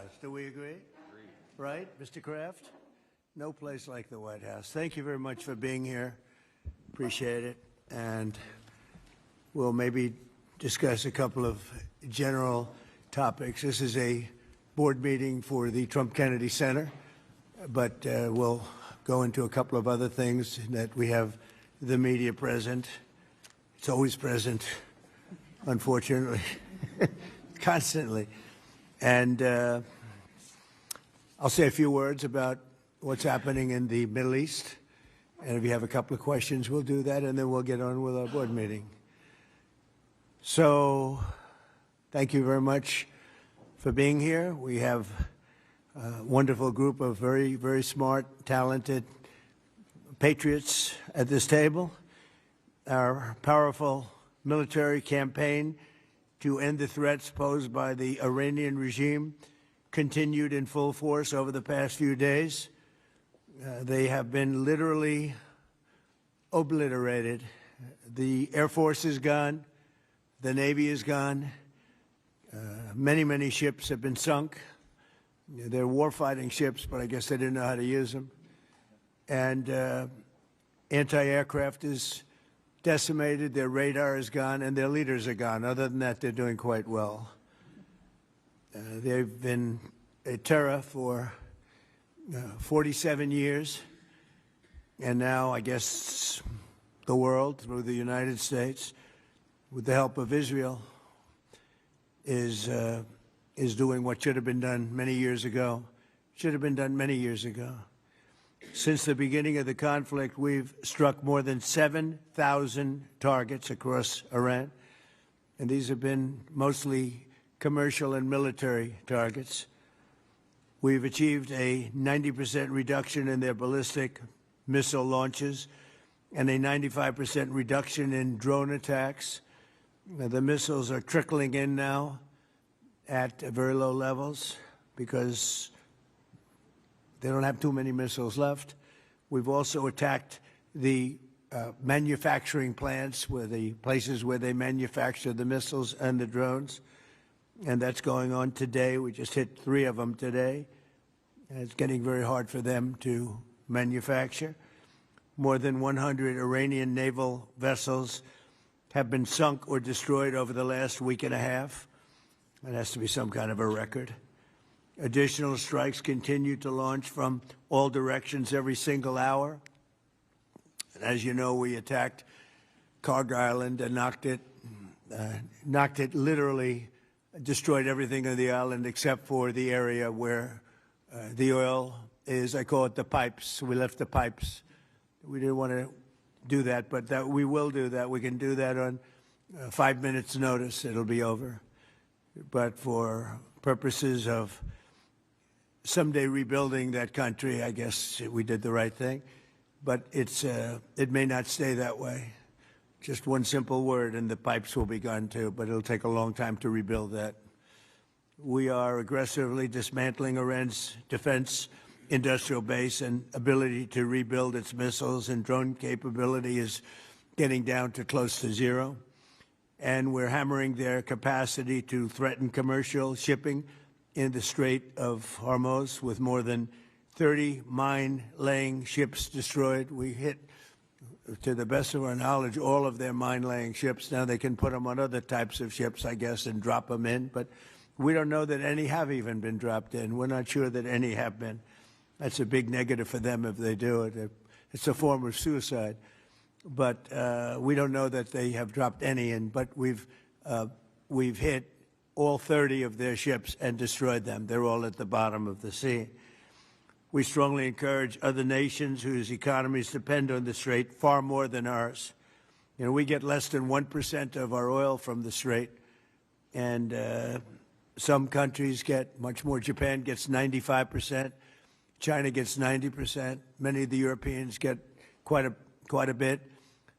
House. Do we agree? Right, Mr. Kraft? No place like the White House. Thank you very much for being here. Appreciate it. And we'll maybe discuss a couple of general topics. This is a board meeting for the Trump Kennedy Center, but we'll go into a couple of other things that we have the media present. It's always present, unfortunately, constantly. And I'll say a few words about what's happening in the Middle East. And if you have a couple of questions, we'll do that, and then we'll get on with our board meeting. So thank you very much for being here. We have a wonderful group of very, very smart, talented patriots at this table. Our powerful military campaign to end the threats posed by the Iranian regime continued in full force over the past few days. They have been literally obliterated. The Air Force is gone. The Navy is gone. Many, many ships have been sunk. They're warfighting ships, but I guess they didn't know how to use them. And anti-aircraft is decimated, their radar is gone, and their leaders are gone. Other than that, they're doing quite well. They've been a terror for 47 years, and now I guess the world, through the United States, with the help of Israel, is doing what should have been done many years ago. Should have been done many years ago. Since the beginning of the conflict, we've struck more than 7,000 targets across Iran, and these have been mostly commercial and military targets. We've achieved a 90% reduction in their ballistic missile launches and a 95% reduction in drone attacks. The missiles are trickling in now at very low levels because they don't have too many missiles left. We've also attacked the manufacturing plants, where the places where they manufacture the missiles and the drones, and that's going on today. We just hit 3 of them today. And it's getting very hard for them to manufacture. More than 100 Iranian naval vessels have been sunk or destroyed over the last week and a half. That has to be some kind of a record. Additional strikes continue to launch from all directions every single hour. And as you know, we attacked Karg Island and knocked it literally, destroyed everything on the island except for the area where the oil is. I call it the pipes. We left the pipes. We didn't want to do that, but we will do that. We can do that on 5 minutes' notice. It'll be over. But for purposes of someday rebuilding that country, I guess we did the right thing. But it may not stay that way. Just one simple word, and the pipes will be gone too, but it'll take a long time to rebuild that. We are aggressively dismantling Iran's defense industrial base, and ability to rebuild its missiles and drone capability is getting down to close to zero. And we're hammering their capacity to threaten commercial shipping in the Strait of Hormuz, with more than 30 mine-laying ships destroyed. We hit, to the best of our knowledge, all of their mine-laying ships. Now they can put them on other types of ships, I guess, and drop them in. But we don't know that any have even been dropped in. We're not sure that any have been. That's a big negative for them if they do it. It's a form of suicide. But we don't know that they have dropped any in. But we've hit all 30 of their ships and destroyed them. They're all at the bottom of the sea. We strongly encourage other nations whose economies depend on the Strait far more than ours. You know, we get less than 1% of our oil from the Strait, and some countries get much more. Japan gets 95%. China gets 90%. Many of the Europeans get quite a bit.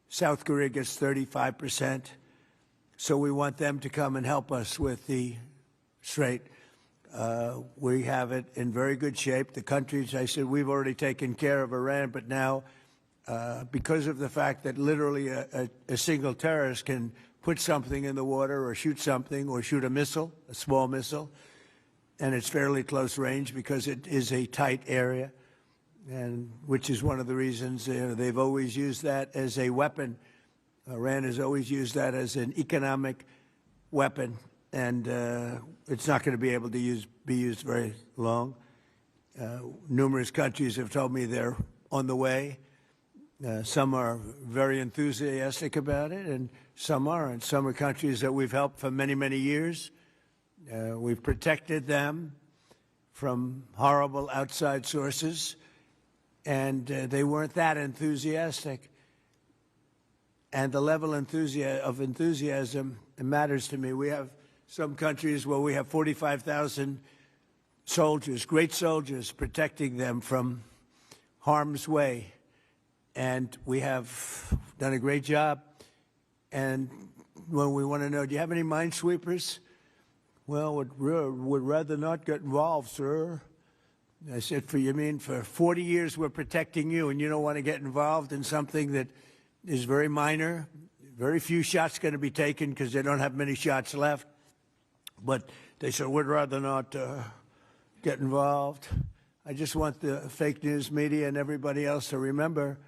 South Korea gets 35%. So we want them to come and help us with the Strait. We have it in very good shape. The countries, I said, we've already taken care of Iran, but now, because of the fact that literally a single terrorist can put something in the water or shoot something or shoot a missile, a small missile, and it's fairly close range because it is a tight area, and which is one of the reasons they've always used that as a weapon. Iran has always used that as an economic weapon, and it's not going to be able to be used very long. Numerous countries have told me they're on the way. Some are very enthusiastic about it, and some aren't. Some are countries that we've helped for many, many years. We've protected them from horrible outside sources, and they weren't that enthusiastic. And the level of enthusiasm matters to me. We have some countries where we have 45,000 soldiers, great soldiers, protecting them from harm's way. And we have done a great job. And when we want to know, do you have any minesweepers? Well, would rather not get involved, sir. I said, you mean for 40 years we're protecting you, and you don't want to get involved in something that is very minor? Very few shots going to be taken because they don't have many shots left. But they said, we'd rather not get involved. I just want the fake news media and everybody else to remember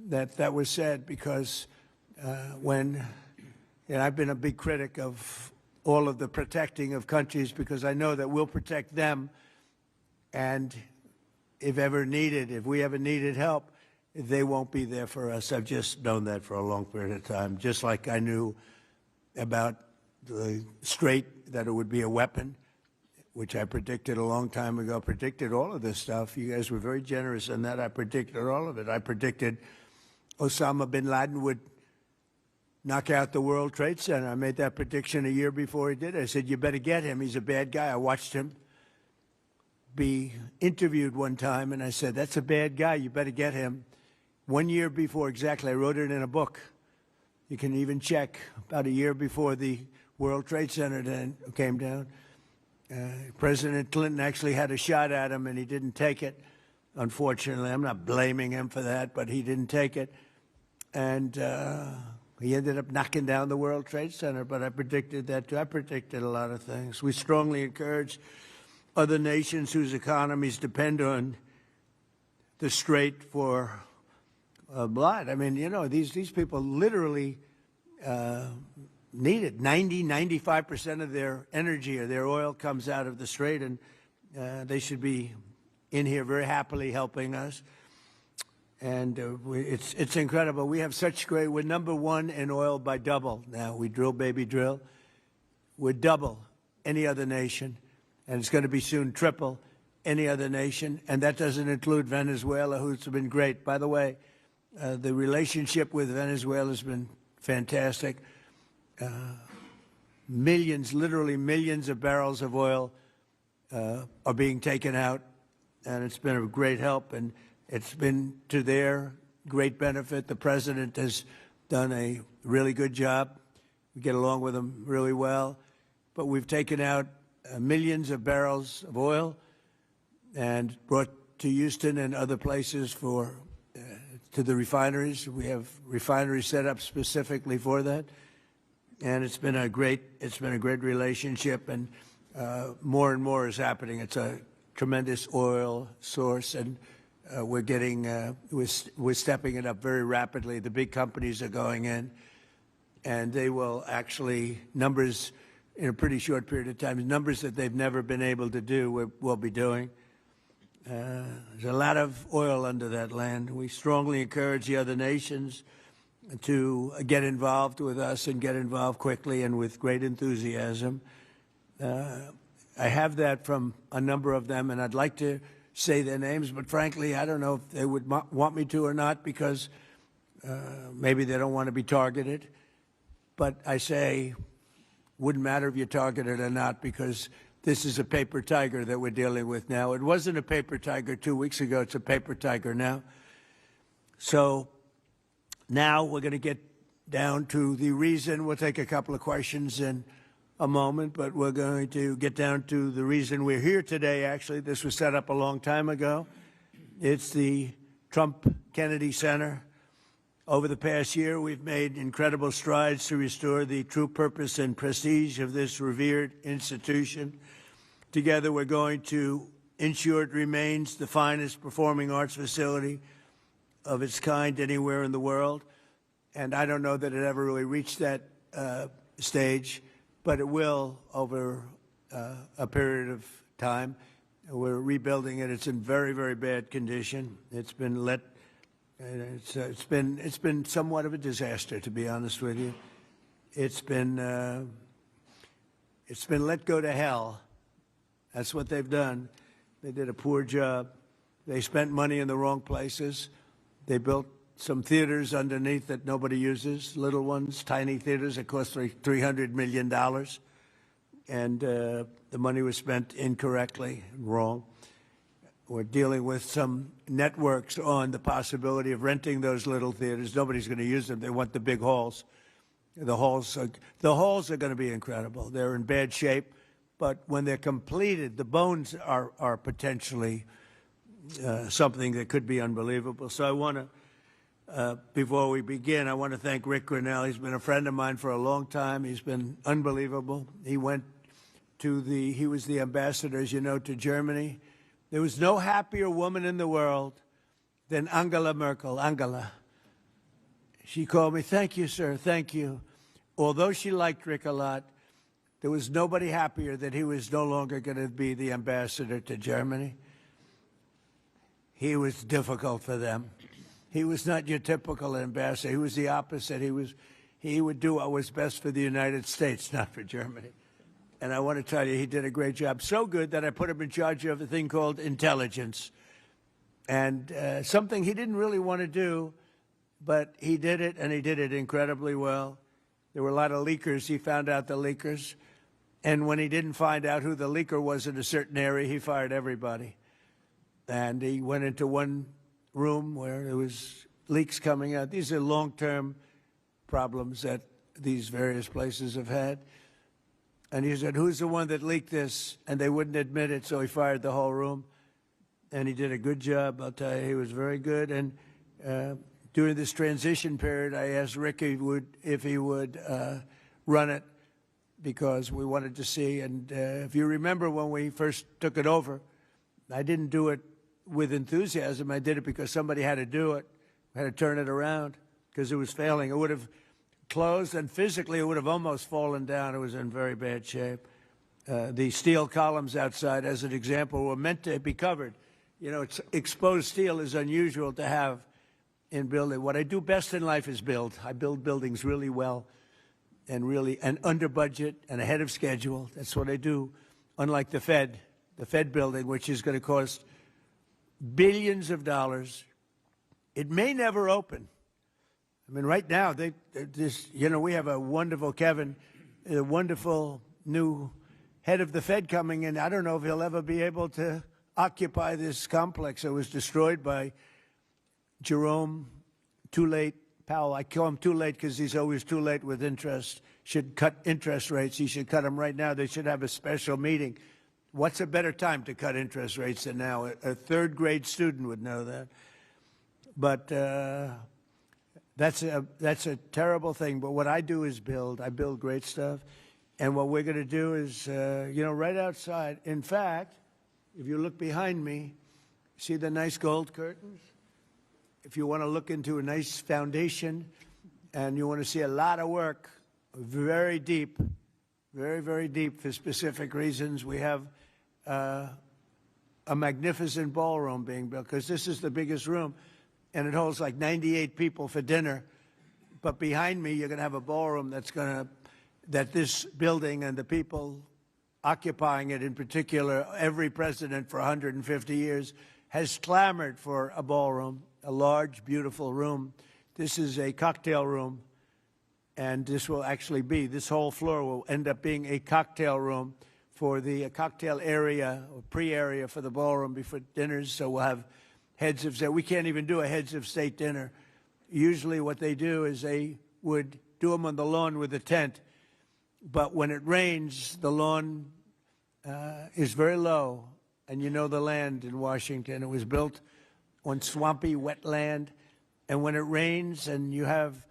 that was said, because I've been a big critic of all of the protecting of countries, because I know that we'll protect them, and if we ever needed help, they won't be there for us. I've just known that for a long period of time, just like I knew about the Strait, that it would be a weapon, which I predicted a long time ago. Predicted all of this stuff. You guys were very generous in that. I predicted all of it. I predicted Osama bin Laden would knock out the World Trade Center. I made that prediction a year before he did it. I said, you better get him. He's a bad guy. I watched him be interviewed one time, and I said, that's a bad guy. You better get him. 1 year before, exactly. I wrote it in a book. You can even check. About a year before the World Trade Center came down, President Clinton actually had a shot at him, and he didn't take it. Unfortunately, I'm not blaming him for that, but he didn't take it. And he ended up knocking down the World Trade Center, but I predicted that too. I predicted a lot of things. We strongly encourage other nations whose economies depend on the Strait for blood. I mean, these people literally need it. 95% of their energy or their oil comes out of the Strait, and they should be in here very happily helping us. And it's incredible. We have such great, we're #1 in oil by double now. We drill, baby, drill. We're double any other nation, and it's going to be soon triple any other nation. And that doesn't include Venezuela, who's been great. By the way, the relationship with Venezuela has been fantastic. Millions, literally millions of barrels of oil are being taken out, and it's been a great help, and it's been to their great benefit. The president has done a really good job. We get along with him really well. But we've taken out millions of barrels of oil and brought to Houston and other places to the refineries. We have refineries set up specifically for that. And it's been a great relationship, and more and more is happening. It's a tremendous oil source, and we're stepping it up very rapidly. The big companies are going in, and they will actually, numbers in a pretty short period of time, numbers that they've never been able to do, we'll be doing. There's a lot of oil under that land. We strongly encourage the other nations to get involved with us, and get involved quickly and with great enthusiasm. I have that from a number of them, and I'd like to say their names, but frankly, I don't know if they would want me to or not, because maybe they don't want to be targeted. But I say, wouldn't matter if you're targeted or not, because this is a paper tiger that we're dealing with now. It wasn't a paper tiger 2 weeks ago. It's a paper tiger now. So now we're going to get down to the reason. We'll take a couple of questions in a moment, but we're going to get down to the reason we're here today. Actually, this was set up a long time ago. It's the Trump Kennedy Center. Over the past year, we've made incredible strides to restore the true purpose and prestige of this revered institution, Together, we're going to ensure it remains the finest performing arts facility of its kind anywhere in the world. And I don't know that it ever really reached that stage, but it will over a period of time. We're rebuilding it. It's in very, very bad condition. It's been it's been somewhat of a disaster, to be honest with you. It's been let go to hell. That's what they've done. They did a poor job. They spent money in the wrong places. They built some theaters underneath that nobody uses, little ones, tiny theaters that cost $300 million. And the money was spent incorrectly and wrong. We're dealing with some networks on the possibility of renting those little theaters. Nobody's going to use them. They want the big halls. The halls are going to be incredible. They're in bad shape, but when they're completed, the bones are potentially something that could be unbelievable. So I want to, before we begin, I want to thank Rick Grinnell. He's been a friend of mine for a long time. He's been unbelievable. He was the ambassador, as you know, to Germany. There was no happier woman in the world than Angela Merkel. Angela. She called me, "Thank you, sir, thank you." Although she liked Rick a lot, there was nobody happier that he was no longer going to be the ambassador to Germany. He was difficult for them. He was not your typical ambassador. He was the opposite. He would do what was best for the United States, not for Germany. And I want to tell you, he did a great job. So good that I put him in charge of a thing called intelligence. And something he didn't really want to do, but he did it, and he did it incredibly well. There were a lot of leakers. He found out the leakers. And when he didn't find out who the leaker was in a certain area, he fired everybody. And he went into one room where there was leaks coming out. These are long-term problems that these various places have had. And he said, "Who's the one that leaked this?" And they wouldn't admit it, so he fired the whole room. And he did a good job. I'll tell you, he was very good. And during this transition period, I asked Rick if he would run it, because we wanted to see. And if you remember when we first took it over, I didn't do it with enthusiasm. I did it because somebody had to do it, had to turn it around, because it was failing. It would have closed, and physically it would have almost fallen down. It was in very bad shape. The steel columns outside, as an example, were meant to be covered. You know, exposed steel is unusual to have in building. What I do best in life is build. I build buildings really well and under budget and ahead of schedule. That's what I do, unlike the Fed building, which is going to cost billions of dollars. It may never open. I mean, right now, we have a wonderful Kevin, a wonderful new head of the Fed coming in. I don't know if he'll ever be able to occupy this complex. It was destroyed by Jerome Too Late Powell. I call him too late because he's always too late with interest. Should cut interest rates. He should cut them right now. They should have a special meeting. What's a better time to cut interest rates than now? A third-grade student would know that. But that's a terrible thing. But what I do is build. I build great stuff. And what we're going to do is, right outside. In fact, if you look behind me, see the nice gold curtains? If you want to look into a nice foundation and you want to see a lot of work, very deep, very, very deep for specific reasons, we have a magnificent ballroom being built, because this is the biggest room, and it holds like 98 people for dinner. But behind me, you're going to have a ballroom that this building and the people occupying it, in particular, every president for 150 years has clamored for a ballroom, a large, beautiful room. This is a cocktail room, and this whole floor will end up being a cocktail room for the cocktail area or pre-area for the ballroom before dinners. So we'll have heads of state. We can't even do a heads of state dinner. Usually what they do is they would do them on the lawn with a tent. But when it rains, the lawn is very low. And you know the land in Washington. It was built on swampy, wet land. And when it rains and you have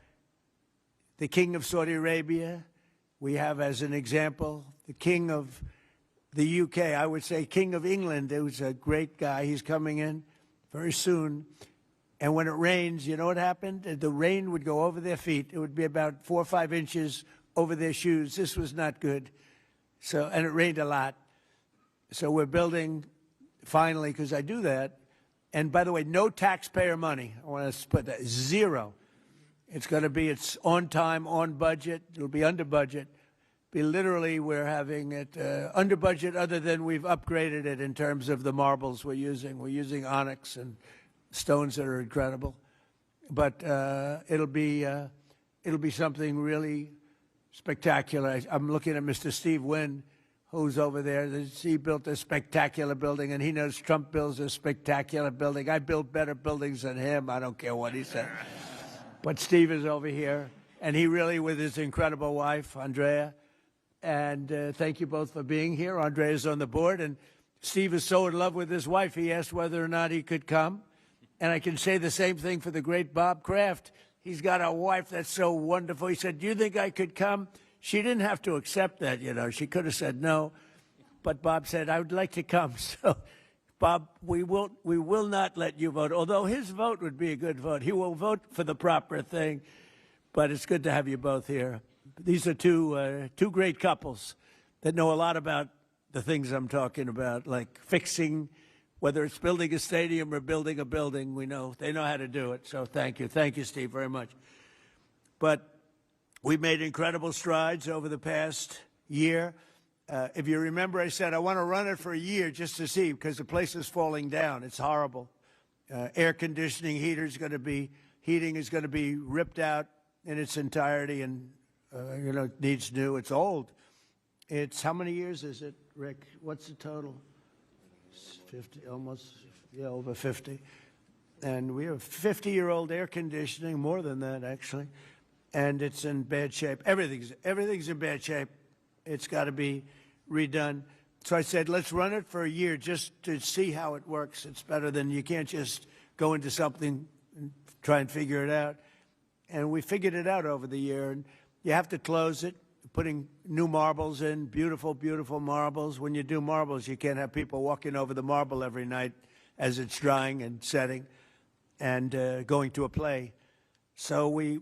the king of Saudi Arabia, we have, as an example, the king of the UK, I would say King of England, who's a great guy. He's coming in very soon. And when it rains, you know what happened? The rain would go over their feet. It would be about 4 or 5 inches over their shoes. This was not good. So, and it rained a lot. So we're building, finally, because I do that. And by the way, no taxpayer money. I want to put that, zero. It's going to be, it's on time, on budget. It'll be under budget. Literally, we're having it under budget, other than we've upgraded it in terms of the marbles we're using. We're using onyx and stones that are incredible. But it'll be something really spectacular. I'm looking at Mr. Steve Wynn, who's over there. He built a spectacular building, and he knows Trump builds a spectacular building. I build better buildings than him. I don't care what he said. But Steve is over here, and he really, with his incredible wife, Andrea. And thank you both for being here. Andre is on the board, and Steve is so in love with his wife, he asked whether or not he could come. And I can say the same thing for the great Bob Kraft. He's got a wife that's so wonderful. He said, do you think I could come? She didn't have to accept that, you know. She could have said no. But Bob said, I would like to come. So, Bob, we will not let you vote, although his vote would be a good vote. He will vote for the proper thing. But it's good to have you both here. These are two great couples that know a lot about the things I'm talking about, like fixing, whether it's building a stadium or building a building. We know they know how to do it. So thank you, Steve, very much. But we've made incredible strides over the past year. If you remember, I said I want to run it for a year just to see, because the place is falling down. It's horrible. Air conditioning, heating is going to be ripped out in its entirety, and you know, it needs new. It's old. It's, how many years is it, Rick? What's the total? 50, almost, yeah, over 50. And we have 50-year-old air conditioning, more than that, actually. And it's in bad shape. Everything's in bad shape. It's got to be redone. So I said, let's run it for a year just to see how it works. It's better than, you can't just go into something and try and figure it out. And we figured it out over the year. And you have to close it, putting new marbles in, beautiful, beautiful marbles. When you do marbles, you can't have people walking over the marble every night as it's drying and setting and going to a play. So we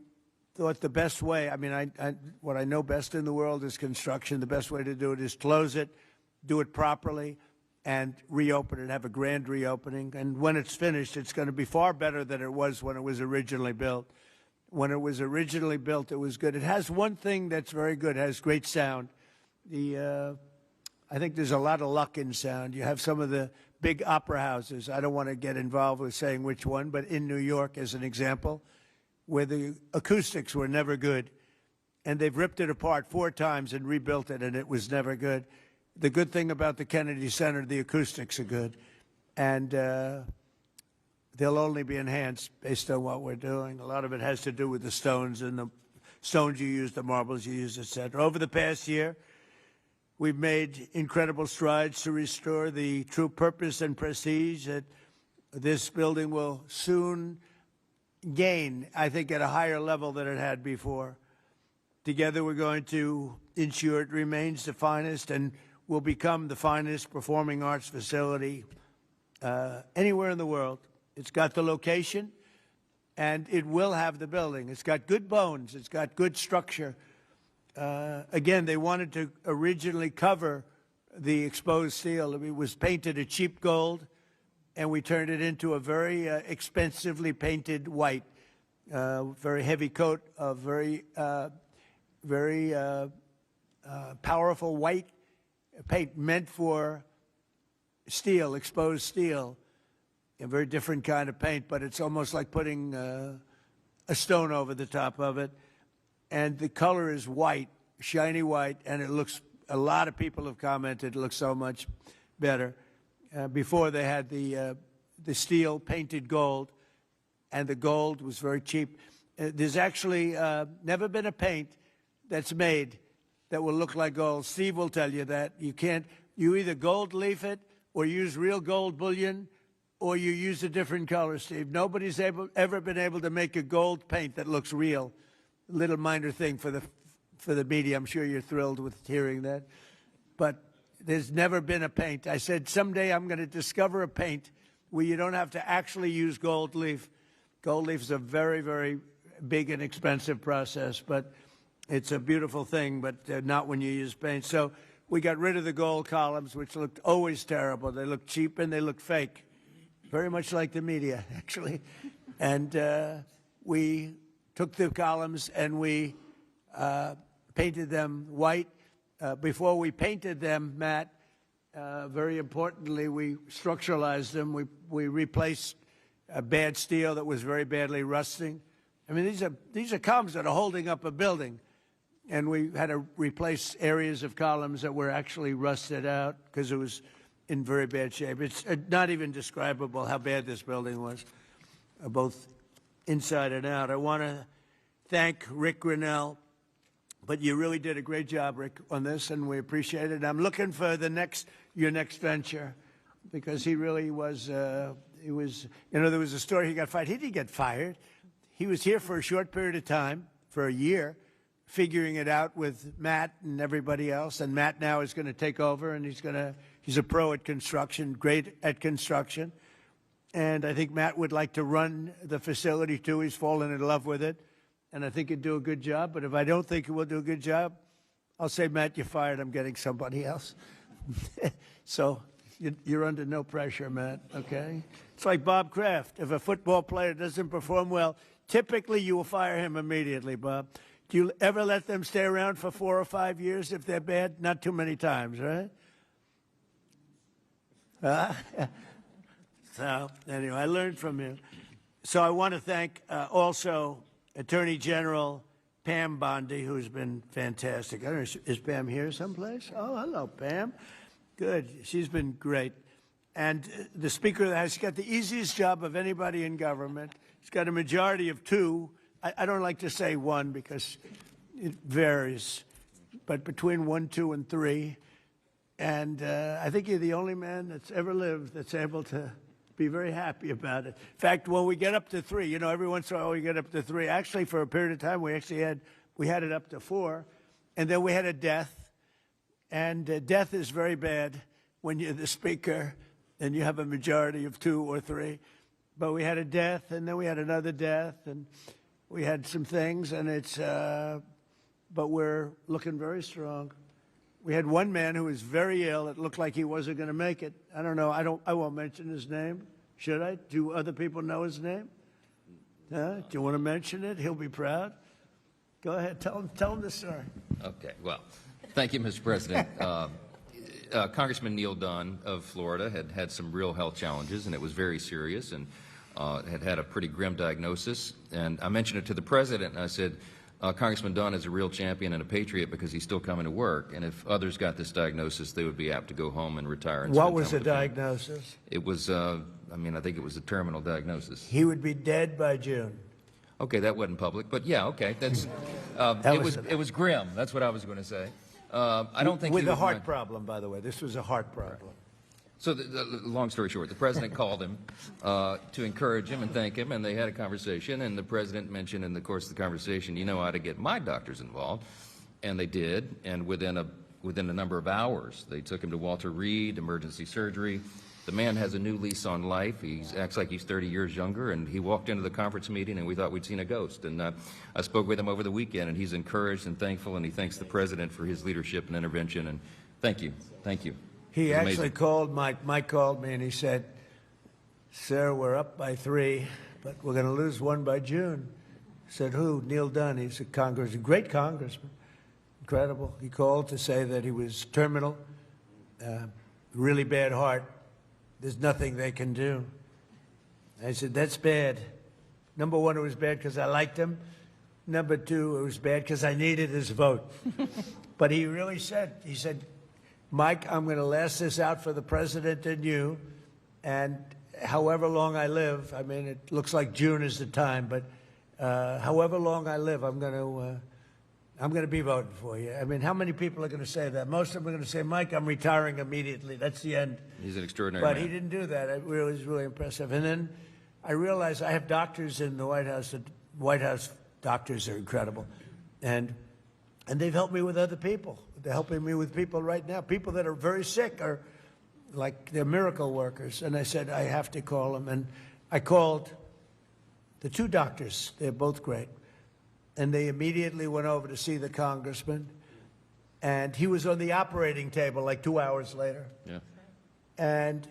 thought the best way, I mean, what I know best in the world is construction. The best way to do it is close it, do it properly, and reopen it, have a grand reopening. And when it's finished, it's going to be far better than it was when it was originally built. When it was originally built, it was good. It has one thing that's very good. It has great sound. I think there's a lot of luck in sound. You have some of the big opera houses. I don't want to get involved with saying which one, but in New York, as an example, where the acoustics were never good, and they've ripped it apart 4 times and rebuilt it, and it was never good. The good thing about the Kennedy Center, the acoustics are good, and they'll only be enhanced based on what we're doing. A lot of it has to do with the stones and the stones you use, the marbles you use, et cetera. Over the past year, we've made incredible strides to restore the true purpose and prestige that this building will soon gain, I think, at a higher level than it had before. Together, we're going to ensure it remains the finest and will become the finest performing arts facility anywhere in the world. It's got the location, and it will have the building. It's got good bones. It's got good structure. Again, they wanted to originally cover the exposed steel. It was painted a cheap gold, and we turned it into a very expensively painted white, very heavy coat of very powerful white paint meant for steel, exposed steel. A very different kind of paint, but it's almost like putting a stone over the top of it. And the color is white, shiny white, and it looks, a lot of people have commented, it looks so much better. Before they had the steel painted gold, and the gold was very cheap. There's actually never been a paint that's made that will look like gold. Steve will tell you that. You can't, you either gold leaf it or use real gold bullion, or you use a different color, Steve. Nobody's ever been able to make a gold paint that looks real. A little minor thing for the media. I'm sure you're thrilled with hearing that. But there's never been a paint. I said, someday I'm going to discover a paint where you don't have to actually use gold leaf. Gold leaf is a very, very big and expensive process, but it's a beautiful thing, but not when you use paint. So we got rid of the gold columns, which looked always terrible. They looked cheap and they looked fake, very much like the media, actually. And we took the columns and we painted them white. Before we painted them, Matt, very importantly, we structuralized them. We replaced bad steel that was very badly rusting. I mean, these are columns that are holding up a building, and we had to replace areas of columns that were actually rusted out because it was in very bad shape. It's not even describable how bad this building was, both inside and out. I want to thank Rick Grinnell, but you really did a great job, Rick, on this, and we appreciate it. I'm looking for your next venture, because he really was. He was. You know, there was a story he got fired. He didn't get fired. He was here for a short period of time, for a year, figuring it out with Matt and everybody else. And Matt now is going to take over, and he's a pro at construction, great at construction. And I think Matt would like to run the facility too. He's fallen in love with it, and I think he'd do a good job. But if I don't think he will do a good job, I'll say, Matt, you're fired. I'm getting somebody else. So you're under no pressure, Matt, okay? It's like Bob Kraft. If a football player doesn't perform well, typically you will fire him immediately, Bob. Do you ever let them stay around for 4 or 5 years if they're bad? Not too many times, right? So anyway, I learned from you. So I want to thank also Attorney General Pam Bondi, who's been fantastic. I don't know, is Pam here someplace? Oh, hello, Pam. Good. She's been great. And the Speaker of the House, he's got the easiest job of anybody in government. He's got a majority of 2. I don't like to say 1 because it varies, but between 1, 2, and 3. And I think you're the only man that's ever lived that's able to be very happy about it. In fact, when we get up to 3, you know, every once in a while we get up to 3. Actually, for a period of time, we had it up to 4, and then we had a death. And death is very bad when you're the Speaker and you have a majority of 2 or 3. But we had a death, and then we had another death, and we had some things, and but we're looking very strong. We had one man who was very ill. It looked like he wasn't going to make it. I don't know. I won't mention his name. Should I? Do other people know his name? Do you want to mention it? He'll be proud. Go ahead. Tell him the story. Okay. Well, thank you, Mr. President. Congressman Neil Dunn of Florida had some real health challenges, and it was very serious, and had a pretty grim diagnosis. And I mentioned it to the president, and I said, Congressman Dunn is a real champion and a patriot because he's still coming to work. And if others got this diagnosis, they would be apt to go home and retire. And what was the diagnosis? It was, I think it was a terminal diagnosis. He would be dead by June. Okay, that wasn't public, but yeah, okay, that's it was grim. That's what I was going to say. I don't think with a heart problem, by the way. This was a heart problem. So, the long story short, the president called him to encourage him and thank him, and they had a conversation. And the president mentioned in the course of the conversation, you know how to get my doctors involved, and they did. And within a number of hours, they took him to Walter Reed Emergency Surgery. The man has a new lease on life. He acts like he's 30 years younger, and he walked into the conference meeting, and we thought we'd seen a ghost. And I spoke with him over the weekend, and he's encouraged and thankful, and he thanks the president for his leadership and intervention. And thank you. Thank you. He actually called Mike. Mike called me, and he said, sir, we're up by 3, but we're going to lose 1 by June. I said, who? Neil Dunn. He's a great congressman. Incredible. He called to say that he was terminal, really bad heart. There's nothing they can do. I said, that's bad. Number 1, it was bad because I liked him. Number 2, it was bad because I needed his vote. But he really said, Mike, I'm going to last this out for the president and you, and however long I live, I mean, it looks like June is the time, but however long I live, I'm going to be voting for you. I mean, how many people are going to say that? Most of them are going to say, Mike, I'm retiring immediately. That's the end. He's an extraordinary man. But he didn't do that. It was really impressive. And then I realized I have doctors in the White House. The White House doctors are incredible. And And they've helped me with other people. They're helping me with people right now, people that are very sick or like they're miracle workers. And I said, I have to call them. And I called the two doctors. They're both great. And they immediately went over to see the congressman. And he was on the operating table like 2 hours later. Yeah. And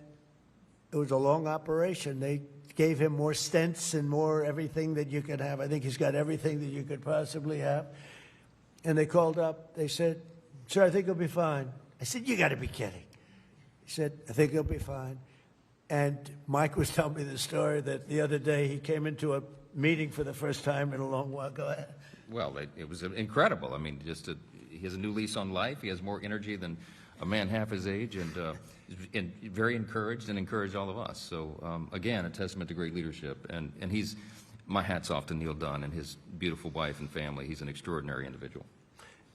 it was a long operation. They gave him more stents and more everything that you could have. I think he's got everything that you could possibly have. And they called up. They said, sir, I think he'll be fine. I said, you got to be kidding. He said, I think he'll be fine. And Mike was telling me the story that the other day he came into a meeting for the first time in a long while. Go ahead. Well, it was incredible. I mean, he has a new lease on life. He has more energy than a man half his age, and very encouraged and encouraged all of us. So, again, a testament to great leadership. And he's, my hat's off to Neil Dunn and his beautiful wife and family. He's an extraordinary individual.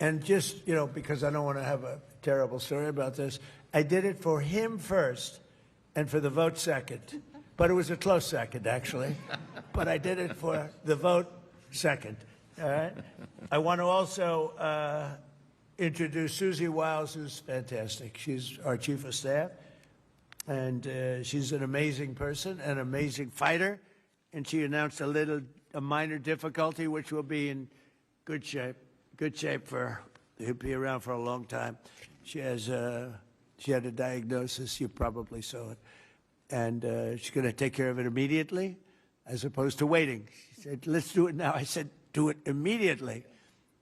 And just, you know, because I don't want to have a terrible story about this, I did it for him first and for the vote second. But it was a close second, actually. But I did it for the vote second. All right? I want to also introduce Susie Wiles, who's fantastic. She's our chief of staff. And she's an amazing person, an amazing fighter. And she announced a minor difficulty, which will be in good shape. Good shape for, he'll be around for a long time. She had a diagnosis, you probably saw it. And she's going to take care of it immediately, as opposed to waiting. She said, let's do it now. I said, do it immediately.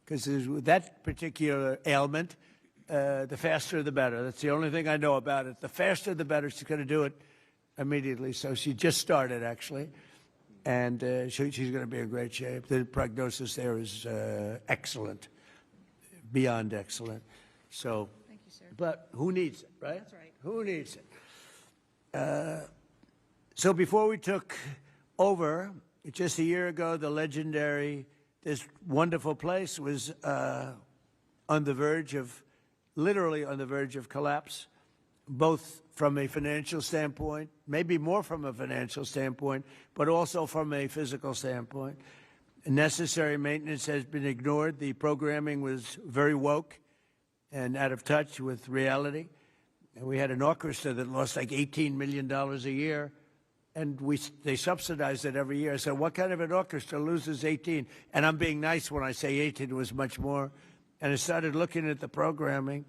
Because with that particular ailment, the faster the better. That's the only thing I know about it. The faster the better. She's going to do it immediately. So she just started, actually. And she's going to be in great shape. The prognosis there is excellent, beyond excellent. So, thank you, sir. But who needs it, right? That's right. Who needs it? So before we took over, just a year ago, the legendary, this wonderful place was on the verge of, literally on the verge of collapse, both from a financial standpoint, maybe more from a financial standpoint, but also from a physical standpoint. Necessary maintenance has been ignored. The programming was very woke and out of touch with reality. And we had an orchestra that lost like $18 million a year, and they subsidized it every year. I said, what kind of an orchestra loses 18? And I'm being nice when I say 18, it was much more. And I started looking at the programming.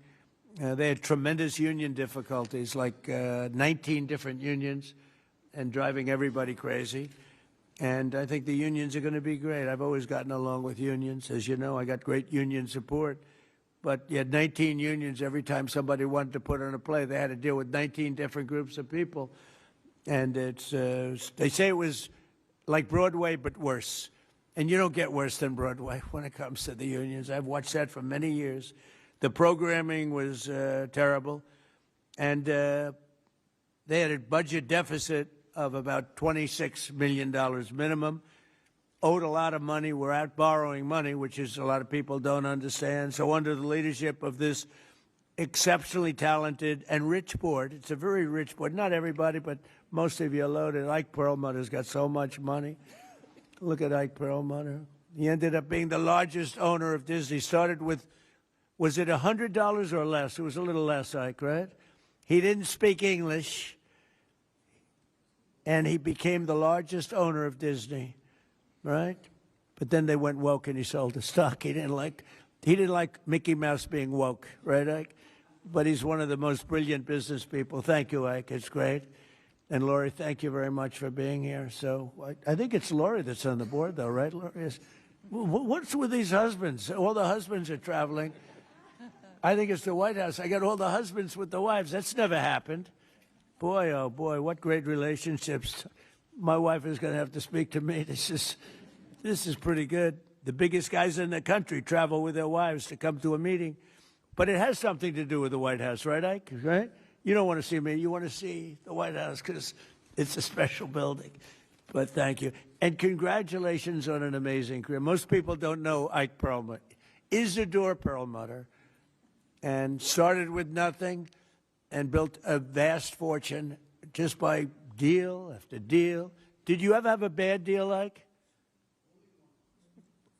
They had tremendous union difficulties, like 19 different unions, and driving everybody crazy. And I think the unions are going to be great. I've always gotten along with unions. As you know, I got great union support. But you had 19 unions. Every time somebody wanted to put on a play, they had to deal with 19 different groups of people. And it's they say it was like Broadway, but worse. And you don't get worse than Broadway when it comes to the unions. I've watched that for many years. The programming was terrible, and they had a budget deficit of about $26 million minimum, owed a lot of money, were out borrowing money, which is a lot of people don't understand. So under the leadership of this exceptionally talented and rich board, it's a very rich board, not everybody, but most of you are loaded. Ike Perlmutter's got so much money. Look at Ike Perlmutter. He ended up being the largest owner of Disney. Started with, was it $100 or less? It was a little less, Ike, right? He didn't speak English, and he became the largest owner of Disney, right? But then they went woke, and he sold the stock. He didn't like Mickey Mouse being woke, right, Ike? But he's one of the most brilliant business people. Thank you, Ike. It's great. And Lori, thank you very much for being here. So I think it's Lori that's on the board, though, right, Lori? What's with these husbands? All the husbands are traveling. I think it's the White House. I got all the husbands with the wives. That's never happened. Boy, oh, boy, what great relationships. My wife is going to have to speak to me. This is pretty good. The biggest guys in the country travel with their wives to come to a meeting. But it has something to do with the White House, right, Ike? Right? You don't want to see me. You want to see the White House because it's a special building. But thank you. And congratulations on an amazing career. Most people don't know Ike Perlmutter. Isidore Perlmutter. And started with nothing and built a vast fortune just by deal after deal. Did you ever have a bad deal, Ike?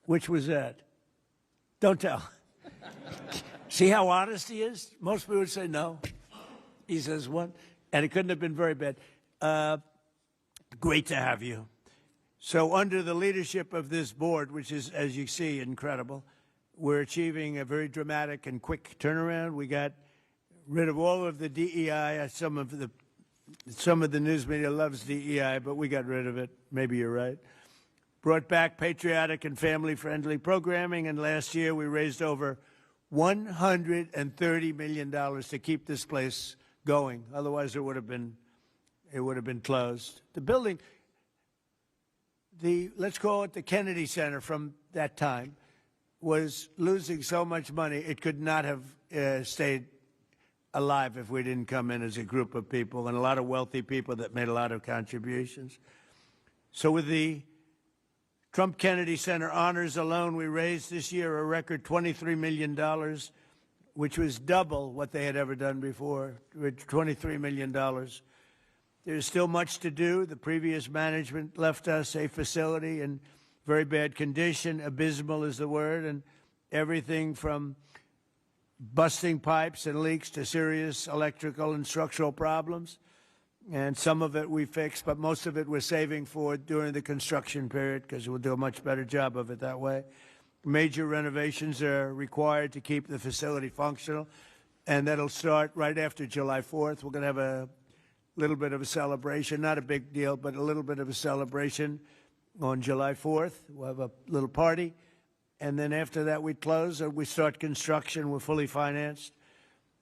Which was that? Don't tell. See how honest he is? Most people would say no. He says one, and it couldn't have been very bad. Great to have you. So under the leadership of this board, which is, as you see, incredible, we're achieving a very dramatic and quick turnaround. We got rid of all of the DEI. Some of the news media loves DEI, but we got rid of it. Maybe you're right. Brought back patriotic and family-friendly programming, and last year we raised over $130 million to keep this place going. Otherwise, it would have been closed. The building, let's call it the Kennedy Center from that time, was losing so much money it could not have stayed alive if we didn't come in as a group of people, and a lot of wealthy people that made a lot of contributions. So with the Trump Kennedy Center honors alone, we raised this year a record $23 million, which was double what they had ever done before, $23 million. There's still much to do. The previous management left us a facility in very bad condition. Abysmal is the word, and everything from busting pipes and leaks to serious electrical and structural problems. And some of it we fixed, but most of it we're saving for during the construction period because we'll do a much better job of it that way. Major renovations are required to keep the facility functional, and that'll start right after July 4th. We're going to have a little bit of a celebration, not a big deal, but a little bit of a celebration on July 4th. We'll have a little party, and then after that we close or we start construction. We're fully financed.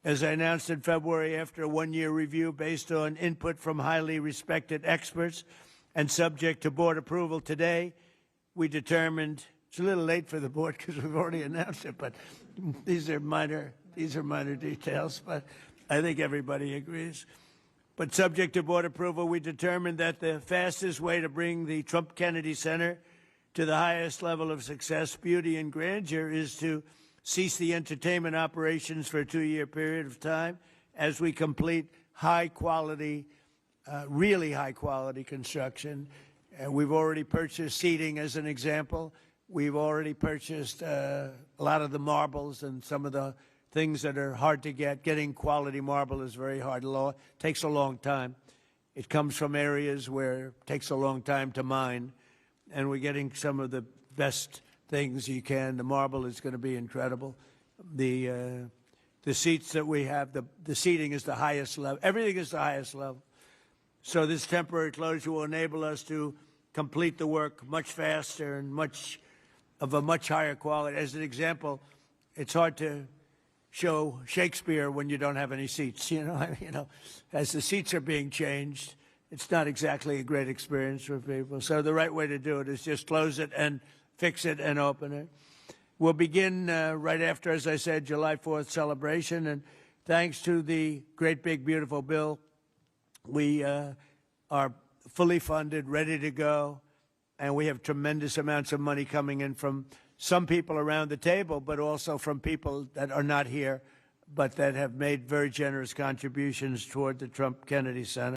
As I announced in February, after a one-year review based on input from highly respected experts and subject to board approval today, we determined, it's a little late for the board because we've already announced it, but these are minor details, but I think everybody agrees. But subject to board approval, we determined that the fastest way to bring the Trump Kennedy Center to the highest level of success, beauty, and grandeur is to cease the entertainment operations for a 2-year period of time as we complete high-quality, really high-quality construction. We've already purchased seating, as an example. We've already purchased a lot of the marbles and some of the things that are hard to get. Getting quality marble is very hard. It takes a long time. It comes from areas where it takes a long time to mine, and we're getting some of the best things you can. The marble is going to be incredible. The seats that we have, the seating is the highest level. Everything is the highest level. So this temporary closure will enable us to complete the work much faster and of a much higher quality. As an example, it's hard to show Shakespeare when you don't have any seats. As the seats are being changed, it's not exactly a great experience for people. So the right way to do it is just close it and fix it and open it. We'll begin right after, as I said, July 4th celebration. And thanks to the great, big, beautiful bill, we are fully funded, ready to go. And we have tremendous amounts of money coming in from some people around the table, but also from people that are not here, but that have made very generous contributions toward the Trump Kennedy Center.